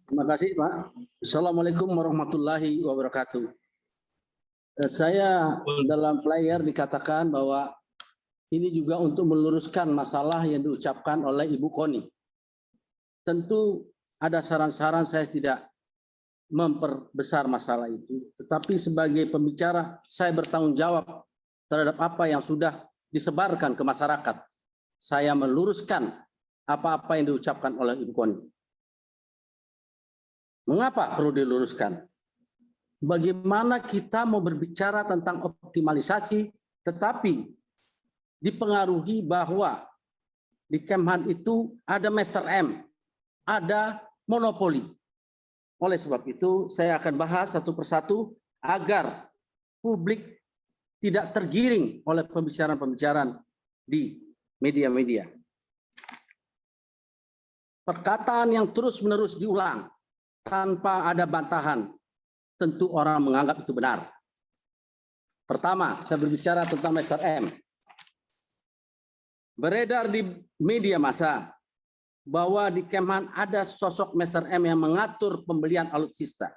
Terima kasih, Pak. Assalamualaikum warahmatullahi wabarakatuh. Saya dalam flyer dikatakan bahwa ini juga untuk meluruskan masalah yang diucapkan oleh Ibu Koni. Tentu ada saran-saran, saya tidak memperbesar masalah itu, tetapi sebagai pembicara saya bertanggung jawab terhadap apa yang sudah disebarkan ke masyarakat. Saya meluruskan apa-apa yang diucapkan oleh Ibu Koni. Mengapa perlu diluruskan? Bagaimana kita mau berbicara tentang optimalisasi, tetapi dipengaruhi bahwa di Kemhan itu ada Master M, ada monopoli. Oleh sebab itu, saya akan bahas satu persatu agar publik tidak tergiring oleh pembicaraan-pembicaraan di media-media. Perkataan yang terus-menerus diulang tanpa ada bantahan, tentu orang menganggap itu benar. Pertama, saya berbicara tentang Master M. Beredar di media massa bahwa di Kemhan ada sosok Master M yang mengatur pembelian alutsista.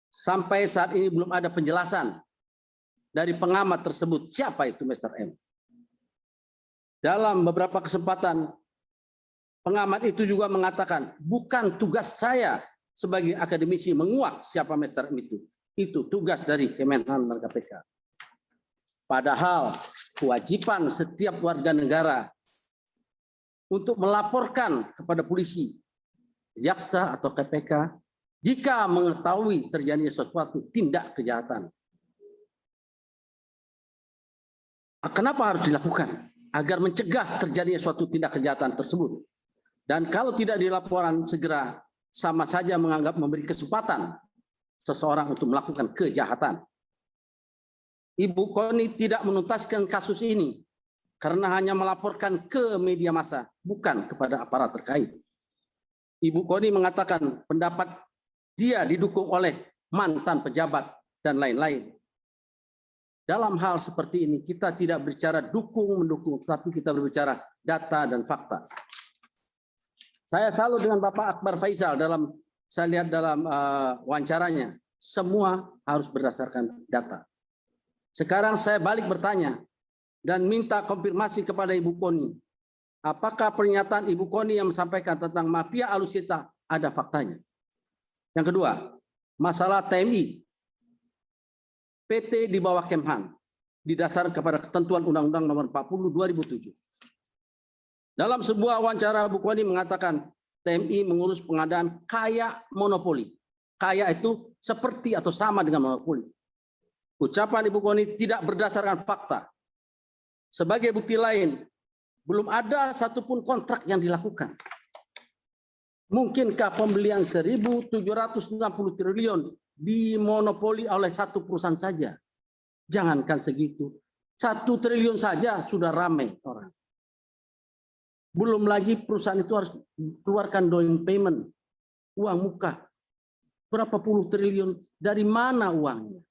Sampai saat ini belum ada penjelasan dari pengamat tersebut siapa itu Master M. Dalam beberapa kesempatan, pengamat itu juga mengatakan, bukan tugas saya sebagai akademisi menguak siapa Master M itu. Itu tugas dari Kemenhan dan KPK. Padahal kewajiban setiap warga negara untuk melaporkan kepada polisi, jaksa atau KPK jika mengetahui terjadi sesuatu tindak kejahatan. Kenapa harus dilakukan? Agar mencegah terjadinya suatu tindak kejahatan tersebut. Dan kalau tidak dilaporkan segera, sama saja menganggap memberi kesempatan seseorang untuk melakukan kejahatan. Ibu Koni tidak menuntaskan kasus ini karena hanya melaporkan ke media massa, bukan kepada aparat terkait. Ibu Koni mengatakan pendapat dia didukung oleh mantan pejabat dan lain-lain. Dalam hal seperti ini kita tidak berbicara dukung-mendukung, tapi kita berbicara data dan fakta. Saya salut dengan Bapak Akbar Faisal dalam, saya lihat dalam wawancaranya, semua harus berdasarkan data. Sekarang saya balik bertanya dan minta konfirmasi kepada Ibu Koni. Apakah pernyataan Ibu Koni yang menyampaikan tentang mafia alutsista ada faktanya? Yang kedua, masalah TMI. PT di bawah Kemhan didasarkan kepada ketentuan Undang-Undang Nomor 40 2007. Dalam sebuah wawancara, Bu Koni mengatakan TMI mengurus pengadaan kayak monopoli. Kayak itu seperti atau sama dengan monopoli. Ucapan Ibu Koni tidak berdasarkan fakta. Sebagai bukti lain, belum ada satupun kontrak yang dilakukan. Mungkinkah pembelian 1.760 triliun dimonopoli oleh satu perusahaan saja? Jangankan segitu, 1 triliun saja sudah ramai orang. Belum lagi perusahaan itu harus keluarkan down payment, uang muka. Berapa puluh triliun, dari mana uangnya?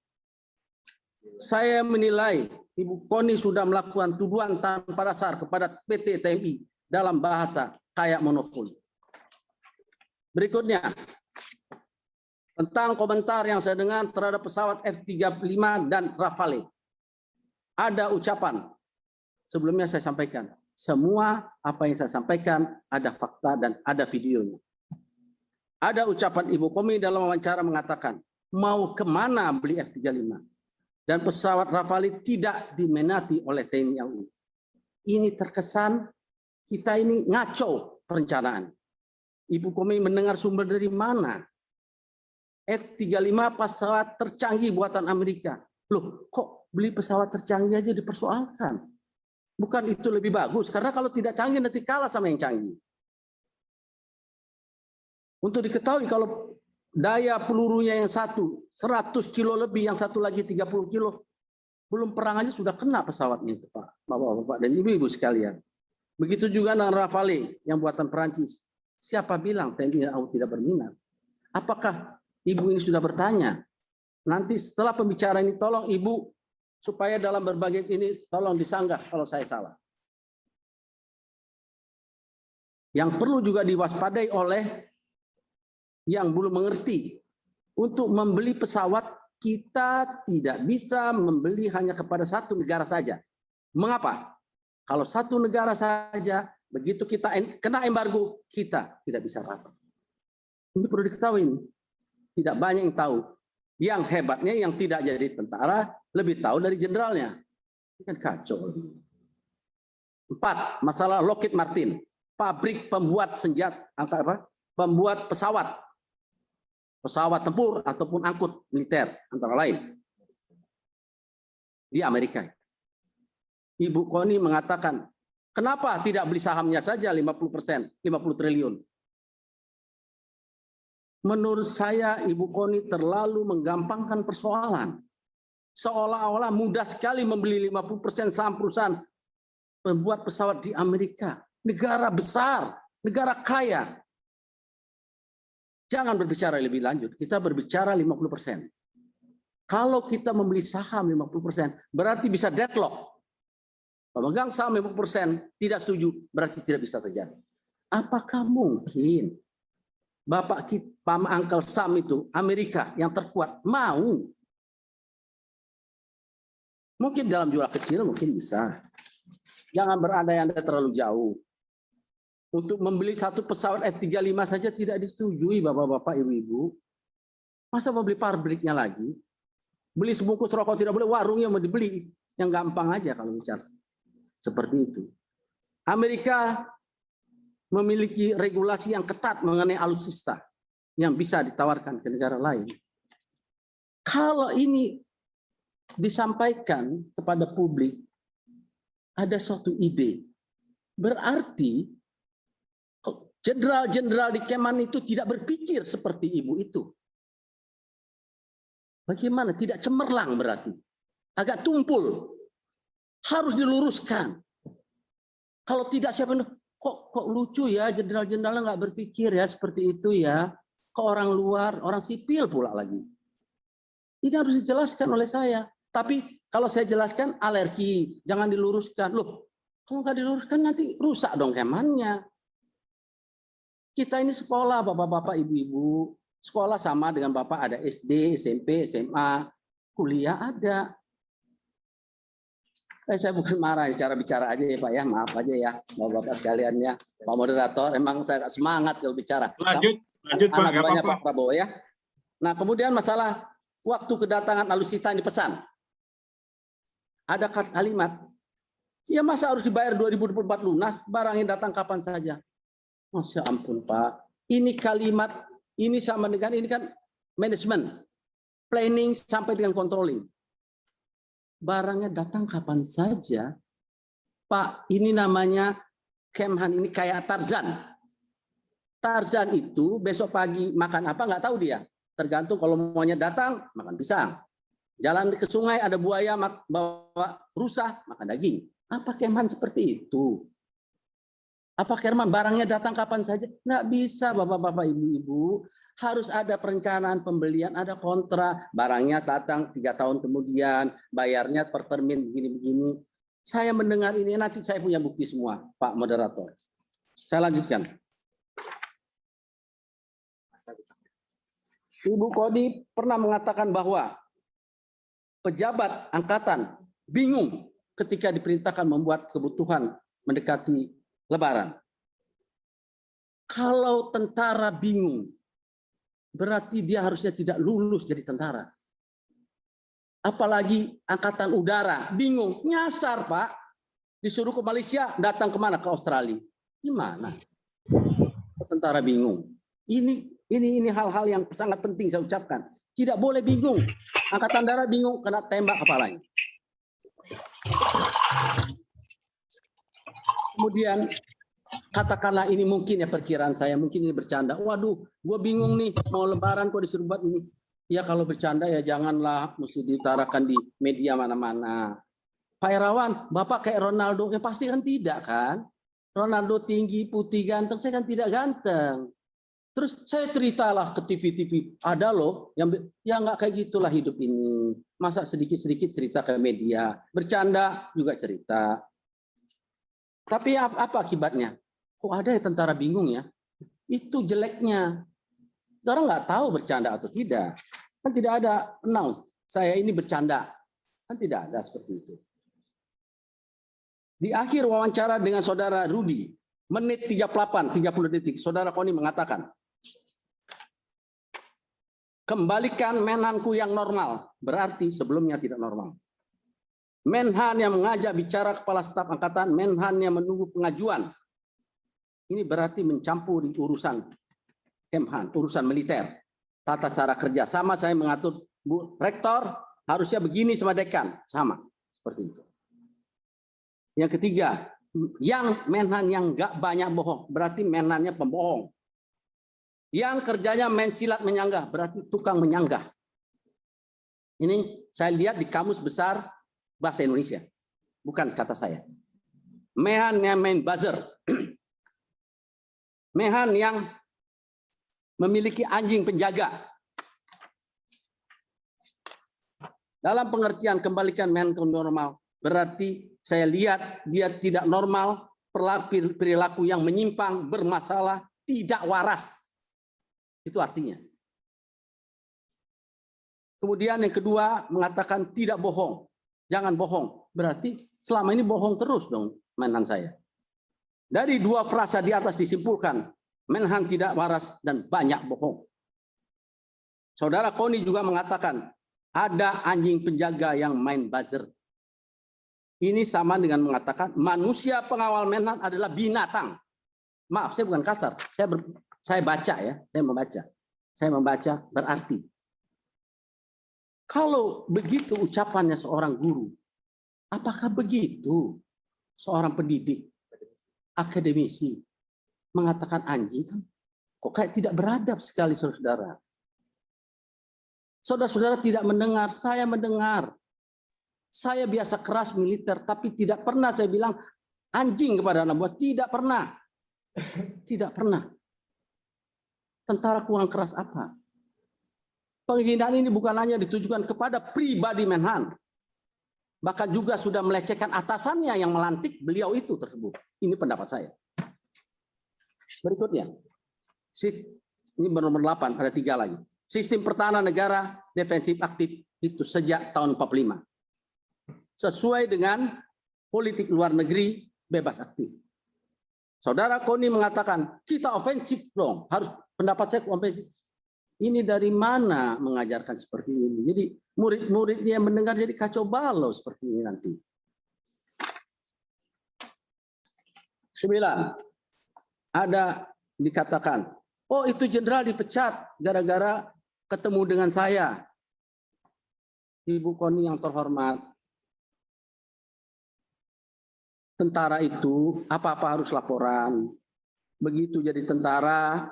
Saya menilai Ibu Koni sudah melakukan tuduhan tanpa dasar kepada PT TMI dalam bahasa kayak monopoli. Berikutnya, tentang komentar yang saya dengar terhadap pesawat F-35 dan Rafale. Ada ucapan, sebelumnya saya sampaikan, semua apa yang saya sampaikan ada fakta dan ada videonya. Ada ucapan Ibu Koni dalam wawancara mengatakan, mau kemana beli F-35? Dan pesawat Rafale tidak diminati oleh TNI AU. Ini terkesan kita ini ngaco perencanaan. Ibu Koni mendengar sumber dari mana? F-35 pesawat tercanggih buatan Amerika. Loh, kok beli pesawat tercanggih aja dipersoalkan? Bukan itu lebih bagus? Karena kalau tidak canggih nanti kalah sama yang canggih. Untuk diketahui kalau daya pelurunya yang satu 100 kilo lebih, yang satu lagi 30 kilo. Belum perang aja sudah kena pesawatnya itu, Pak, Bapak-bapak dan Ibu-ibu sekalian. Begitu juga dengan Rafale yang buatan Perancis. Siapa bilang TNI AU tidak berminat? Apakah Ibu ini sudah bertanya? Nanti setelah pembicaraan ini tolong Ibu supaya dalam berbagai ini tolong disanggah kalau saya salah. Yang perlu juga diwaspadai oleh yang belum mengerti. Untuk membeli pesawat, kita tidak bisa membeli hanya kepada satu negara saja. Mengapa? Kalau satu negara saja, begitu kita kena embargo, kita tidak bisa apa-apa. Ini perlu diketahui. Tidak banyak yang tahu. Yang hebatnya yang tidak jadi tentara, lebih tahu dari jenderalnya. Ini kan kacau. 4. Masalah Lockheed Martin. Pabrik pembuat senjata, pembuat pesawat tempur ataupun angkut militer antara lain di Amerika. Ibu Koni mengatakan, kenapa tidak beli sahamnya saja 50%, 50 triliun? Menurut saya Ibu Koni terlalu menggampangkan persoalan. Seolah-olah mudah sekali membeli 50% saham perusahaan pembuat pesawat di Amerika. Negara besar, negara kaya. Jangan berbicara lebih lanjut, kita berbicara 50%. Kalau kita membeli saham 50%, berarti bisa deadlock. Pemegang saham 50% tidak setuju, berarti tidak bisa terjadi. Apakah mungkin Bapak kita, Pak Uncle Sam itu, Amerika yang terkuat, mau? Mungkin dalam jumlah kecil, mungkin bisa. Jangan berandai-andai terlalu jauh. Untuk membeli satu pesawat F-35 saja tidak disetujui, Bapak-bapak, Ibu-ibu. Masa mau beli pabriknya lagi? Beli sebungkus rokok tidak boleh, warungnya mau dibeli. Yang gampang aja kalau bicara. Seperti itu. Amerika memiliki regulasi yang ketat mengenai alutsista yang bisa ditawarkan ke negara lain. Kalau ini disampaikan kepada publik, ada suatu ide. Berarti jenderal-jenderal di Keman itu tidak berpikir seperti ibu itu. Bagaimana? Tidak cemerlang berarti. Agak tumpul. Harus diluruskan. Kalau tidak siapa kok lucu ya jenderal-jenderalnya nggak berpikir ya seperti itu ya. Ke orang luar, orang sipil pula lagi. Ini harus dijelaskan oleh saya. Tapi kalau saya jelaskan alergi, jangan diluruskan. Loh, kalau nggak diluruskan nanti rusak dong Kemannya. Kita ini sekolah, bapak-bapak, ibu-ibu. Sekolah sama dengan bapak ada SD, SMP, SMA, kuliah ada. Saya bukan marah, cara bicara aja ya Pak ya, maaf aja ya, bapak-bapak sekalian ya. Pak Moderator, emang saya semangat kalau bicara. Lanjut Pak, anak buahnya Pak Prabowo ya. Nah kemudian masalah waktu kedatangan alutsista yang dipesan. Ada kalimat, ya masa harus dibayar 2024 lunas, barangnya datang kapan saja. Masya ampun Pak, ini kalimat, ini sama dengan, ini kan manajemen, planning sampai dengan controlling. Barangnya datang kapan saja, Pak, ini namanya Kemhan, ini kayak Tarzan. Tarzan itu besok pagi makan apa nggak tahu dia. Tergantung kalau maunya datang, makan pisang. Jalan ke sungai ada buaya, bawa rusa, makan daging. Apa Kemhan seperti itu? Apa Kemhan barangnya datang kapan saja? Nggak bisa Bapak-bapak Ibu-ibu. Harus ada perencanaan pembelian, ada kontrak, barangnya datang 3 tahun kemudian, bayarnya per termin begini-begini. Saya mendengar ini, nanti saya punya bukti semua, Pak Moderator. Saya lanjutkan. Ibu Koni pernah mengatakan bahwa pejabat angkatan bingung ketika diperintahkan membuat kebutuhan mendekati Lebaran. Kalau tentara bingung, berarti dia harusnya tidak lulus jadi tentara. Apalagi angkatan udara, bingung, nyasar Pak. Disuruh ke Malaysia, datang kemana? Ke Australia. Gimana? Tentara bingung. Ini hal-hal yang sangat penting saya ucapkan. Tidak boleh bingung. Angkatan darat bingung, kena tembak kepalanya. Kemudian katakanlah ini mungkin ya perkiraan saya, mungkin ini bercanda. Waduh, gue bingung nih, mau Lebaran kok disuruh buat ini. Ya kalau bercanda ya janganlah, mesti diutarakan di media mana-mana. Pak Irawan, Bapak kayak Ronaldo, ya pasti kan tidak kan? Ronaldo tinggi, putih, ganteng, saya kan tidak ganteng. Terus saya ceritalah ke TV-TV, ada loh, yang ya nggak kayak gitulah hidup ini. Masa sedikit-sedikit cerita ke media, bercanda juga cerita. Tapi apa akibatnya? Kok ada ya tentara bingung ya? Itu jeleknya. Orang nggak tahu bercanda atau tidak. Kan tidak ada announce, saya ini bercanda. Kan tidak ada seperti itu. Di akhir wawancara dengan saudara Rudi, menit 38, 30 detik, saudara Koni mengatakan, kembalikan Menhanku yang normal, berarti sebelumnya tidak normal. Menhan yang mengajak bicara kepala staf angkatan, Menhan yang menunggu pengajuan. Ini berarti mencampuri urusan Kemhan, urusan militer, tata cara kerja. Sama saya mengatur, Bu Rektor harusnya begini sama dekan, sama seperti itu. Yang ketiga, yang Menhan yang nggak banyak bohong, berarti Menhannya pembohong. Yang kerjanya main silat menyanggah, berarti tukang menyanggah. Ini saya lihat di Kamus Besar Bahasa Indonesia, bukan kata saya. Menhan yang main buzzer. Menhan yang memiliki anjing penjaga. Dalam pengertian kembalikan Menhan ke normal, berarti saya lihat dia tidak normal, perilaku yang menyimpang, bermasalah, tidak waras. Itu artinya. Kemudian yang kedua mengatakan tidak bohong. Jangan bohong. Berarti selama ini bohong terus dong Menhan saya. Dari dua frasa di atas disimpulkan, Menhan tidak waras dan banyak bohong. Saudara Koni juga mengatakan, ada anjing penjaga yang main buzzer. Ini sama dengan mengatakan, manusia pengawal Menhan adalah binatang. Maaf, saya bukan kasar. Saya baca ya, saya membaca. Saya membaca berarti. Kalau begitu ucapannya seorang guru, apakah begitu seorang pendidik, akademisi, mengatakan anjing? Kok kayak tidak beradab sekali, saudara-saudara. Saudara-saudara tidak mendengar, saya mendengar. Saya biasa keras militer, tapi tidak pernah saya bilang anjing kepada anak buah. Tidak pernah. Tidak pernah. Tentara kurang keras apa? Penghinaan ini bukan hanya ditujukan kepada pribadi Menhan, bahkan juga sudah melecehkan atasannya yang melantik beliau itu tersebut. Ini pendapat saya. Berikutnya, ini nomor 8, ada 3 lagi. Sistem pertahanan negara defensif aktif itu sejak tahun 45. Sesuai dengan politik luar negeri bebas aktif. Saudara Koni mengatakan, kita ofensif dong, harus pendapat saya ofensif. Ini dari mana mengajarkan seperti ini? Jadi murid-muridnya yang mendengar jadi kacau balau seperti ini nanti. 9. Ada dikatakan, oh itu jenderal dipecat gara-gara ketemu dengan saya. Ibu Koni yang terhormat, tentara itu apa-apa harus laporan. Begitu jadi tentara,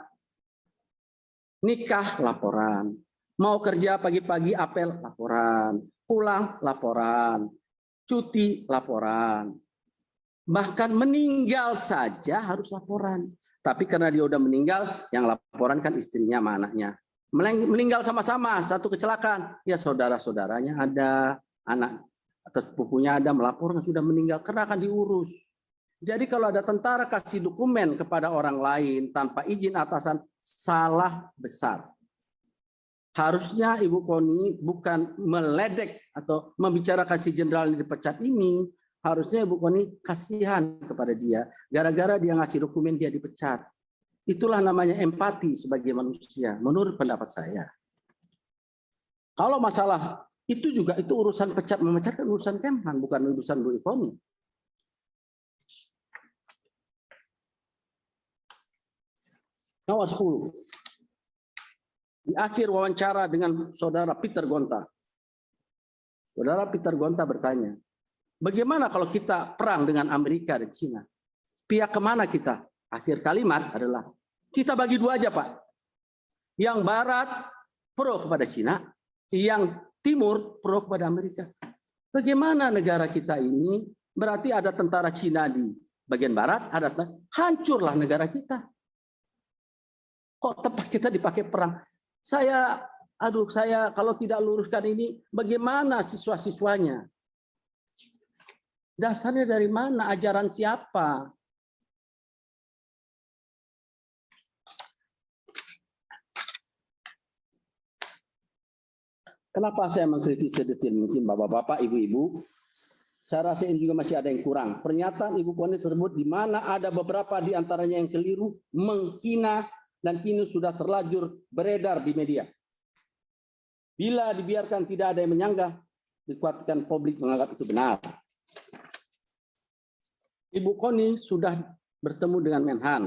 nikah laporan, mau kerja pagi-pagi apel laporan, pulang laporan, cuti laporan, bahkan meninggal saja harus laporan. Tapi karena dia udah meninggal, yang laporan kan istrinya sama anaknya. Meninggal sama-sama, satu kecelakaan, ya saudara-saudaranya ada, anak atau sepupunya ada melaporkan sudah meninggal karena akan diurus. Jadi kalau ada tentara kasih dokumen kepada orang lain tanpa izin atasan, salah besar. Harusnya Ibu Koni bukan meledek atau membicarakan si jenderal yang dipecat ini. Harusnya Ibu Koni kasihan kepada dia. Gara-gara dia ngasih dokumen dia dipecat. Itulah namanya empati sebagai manusia, menurut pendapat saya. Kalau masalah itu juga itu urusan pecat memecat kan urusan Kemhan, bukan urusan Bu Koni. Nomor 10. Di akhir wawancara dengan saudara Peter Gonta. Saudara Peter Gonta bertanya, bagaimana kalau kita perang dengan Amerika dan Cina? Pihak kemana kita? Akhir kalimat adalah, kita bagi 2 aja Pak. Yang barat pro kepada Cina, yang timur pro kepada Amerika. Bagaimana negara kita ini? Berarti ada tentara Cina di bagian barat, ada hancurlah negara kita. Kok tempat kita dipakai perang? Saya kalau tidak luruskan ini, bagaimana siswa-siswanya? Dasarnya dari mana? Ajaran siapa? Kenapa saya mengkritik sedetil mungkin Bapak-bapak, Ibu-ibu? Saya rasa ini juga masih ada yang kurang. Pernyataan Ibu Koni tersebut di mana ada beberapa di antaranya yang keliru, menghina, dan kini sudah terlanjur beredar di media. Bila dibiarkan tidak ada yang menyanggah, dikuatkan publik menganggap itu benar. Ibu Koni sudah bertemu dengan Menhan.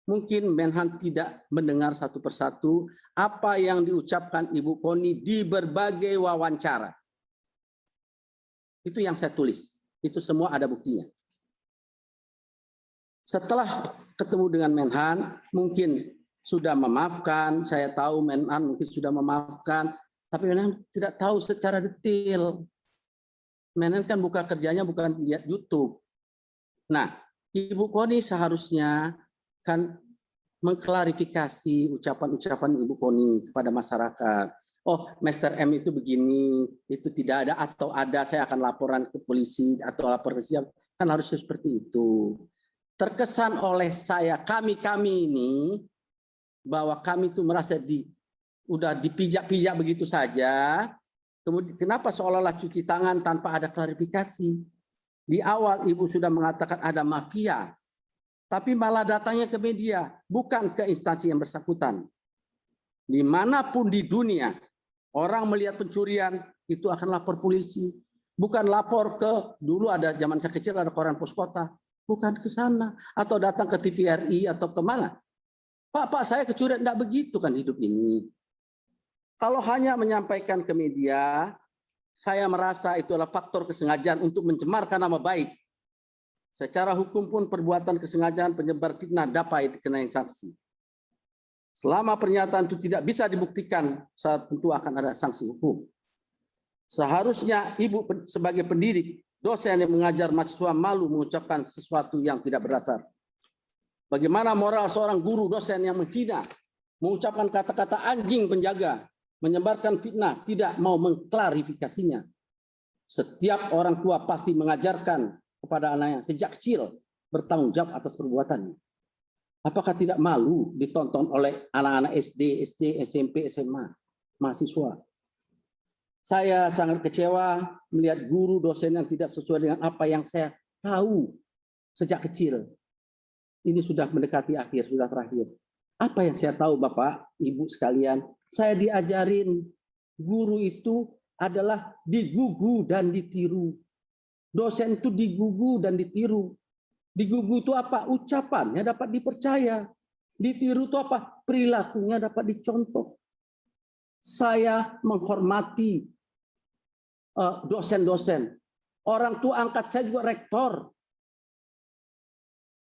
Mungkin Menhan tidak mendengar satu persatu apa yang diucapkan Ibu Koni di berbagai wawancara. Itu yang saya tulis. Itu semua ada buktinya. Setelah ketemu dengan Menhan, mungkin sudah memaafkan. Saya tahu Menhan mungkin sudah memaafkan. Tapi Menhan tidak tahu secara detail. Menhan kan buka kerjanya bukan lihat YouTube. Nah, Ibu Koni seharusnya kan mengklarifikasi ucapan-ucapan Ibu Koni kepada masyarakat. Oh, Master M itu begini, itu tidak ada atau ada, saya akan laporan ke polisi atau lapor ke siapa. Kan harusnya seperti itu. Terkesan oleh saya, kami ini, bahwa kami itu merasa udah dipijak-pijak begitu saja. Kemudian kenapa seolah-olah cuci tangan tanpa ada klarifikasi? Di awal Ibu sudah mengatakan ada mafia, tapi malah datangnya ke media, bukan ke instansi yang bersangkutan. Dimanapun di dunia, orang melihat pencurian, itu akan lapor polisi. Bukan lapor ke, dulu ada zaman saya kecil ada koran pos kota, bukan ke sana. Atau datang ke TVRI atau kemana. Pak, saya kecurian, enggak begitu kan hidup ini. Kalau hanya menyampaikan ke media, saya merasa itu adalah faktor kesengajaan untuk mencemarkan nama baik. Secara hukum pun perbuatan kesengajaan penyebar fitnah dapat dikenai sanksi. Selama pernyataan itu tidak bisa dibuktikan, tentu akan ada sanksi hukum. Seharusnya Ibu sebagai pendidik, dosen yang mengajar mahasiswa malu mengucapkan sesuatu yang tidak berdasar. Bagaimana moral seorang guru dosen yang menghina, mengucapkan kata-kata anjing penjaga, menyebarkan fitnah, tidak mau mengklarifikasinya. Setiap orang tua pasti mengajarkan kepada anaknya sejak kecil bertanggung jawab atas perbuatannya. Apakah tidak malu ditonton oleh anak-anak SD, SMP, SMA, mahasiswa? Saya sangat kecewa melihat guru dosen yang tidak sesuai dengan apa yang saya tahu sejak kecil. Ini sudah mendekati akhir, sudah terakhir. Apa yang saya tahu Bapak, Ibu sekalian, saya diajarin guru itu adalah digugu dan ditiru. Dosen itu digugu dan ditiru. Digugu itu apa? Ucapannya dapat dipercaya. Ditiru itu apa? Perilakunya dapat dicontoh. Saya menghormati dosen-dosen. Orang tua angkat saya juga rektor.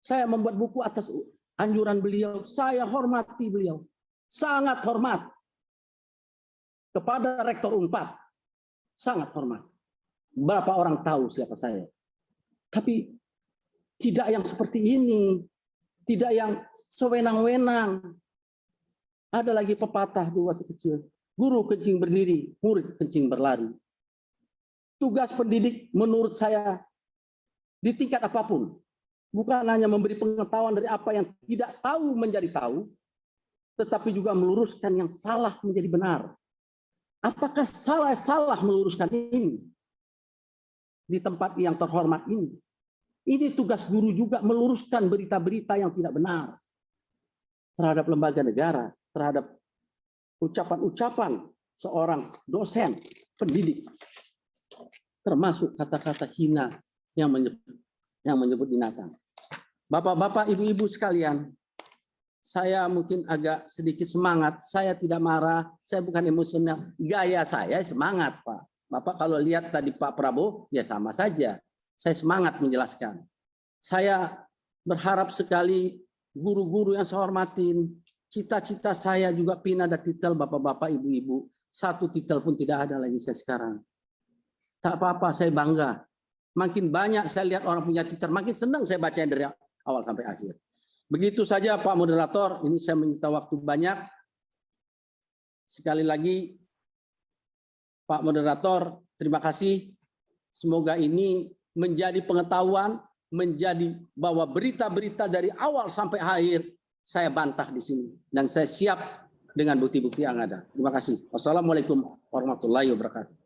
Saya membuat buku atas anjuran beliau. Saya hormati beliau. Sangat hormat. Kepada rektor Unpad. Sangat hormat. Berapa orang tahu siapa saya. Tapi tidak yang seperti ini. Tidak yang sewenang-wenang. Ada lagi pepatah dulu waktu kecil. Guru kencing berdiri, murid kencing berlari. Tugas pendidik menurut saya di tingkat apapun. Bukan hanya memberi pengetahuan dari apa yang tidak tahu menjadi tahu, tetapi juga meluruskan yang salah menjadi benar. Apakah salah meluruskan ini? Di tempat yang terhormat ini. Ini tugas guru juga meluruskan berita-berita yang tidak benar. Terhadap lembaga negara, terhadap ucapan-ucapan seorang dosen, pendidik. Termasuk kata-kata hina yang menyebut binatang. Bapak-bapak, ibu-ibu sekalian, saya mungkin agak sedikit semangat. Saya tidak marah, saya bukan emosional. Gaya saya semangat, Pak. Bapak kalau lihat tadi Pak Prabowo, ya sama saja. Saya semangat menjelaskan. Saya berharap sekali guru-guru yang saya hormatin. Cita-cita saya juga pindah ada titel Bapak-bapak, Ibu-ibu. Satu titel pun tidak ada lagi saya sekarang. Tak apa-apa, saya bangga. Makin banyak saya lihat orang punya titel, makin senang saya baca dari awal sampai akhir. Begitu saja Pak Moderator, ini saya menyita waktu banyak. Sekali lagi, Pak Moderator, terima kasih. Semoga ini menjadi pengetahuan, menjadi bahwa berita-berita dari awal sampai akhir saya bantah di sini. Dan saya siap dengan bukti-bukti yang ada. Terima kasih. Wassalamualaikum warahmatullahi wabarakatuh.